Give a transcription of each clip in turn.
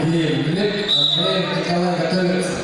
Глеб, Андрей, Николай готовятся.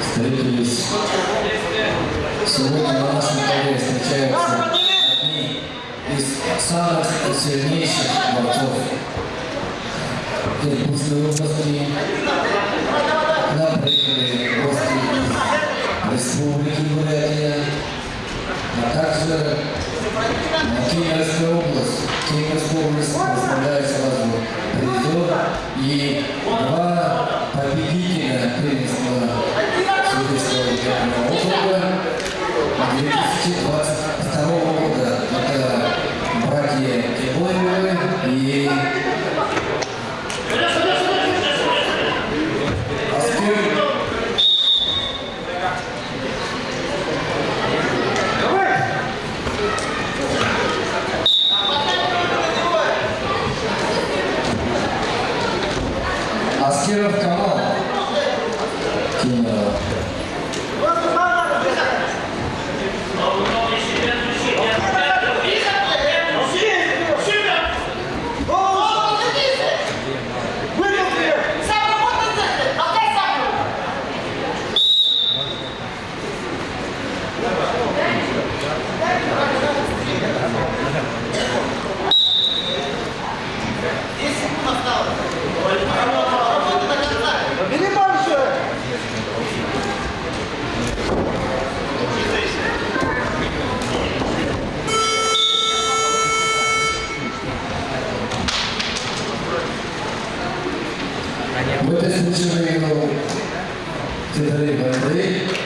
Встретились. Сегодня на нашем ковре встречаются одни из самых сильнейших борцов Иркутской области. К нам приехали гости из Республики Бурятия, а также Кемеровская область. Кемеровская область представляет сразу призер и два победителя первенства Судейского федерального округа 2022 года. Это братья Кибоевы и Аскеров Камал. Кемерово. В этой случае выиграл Федорик Андрей.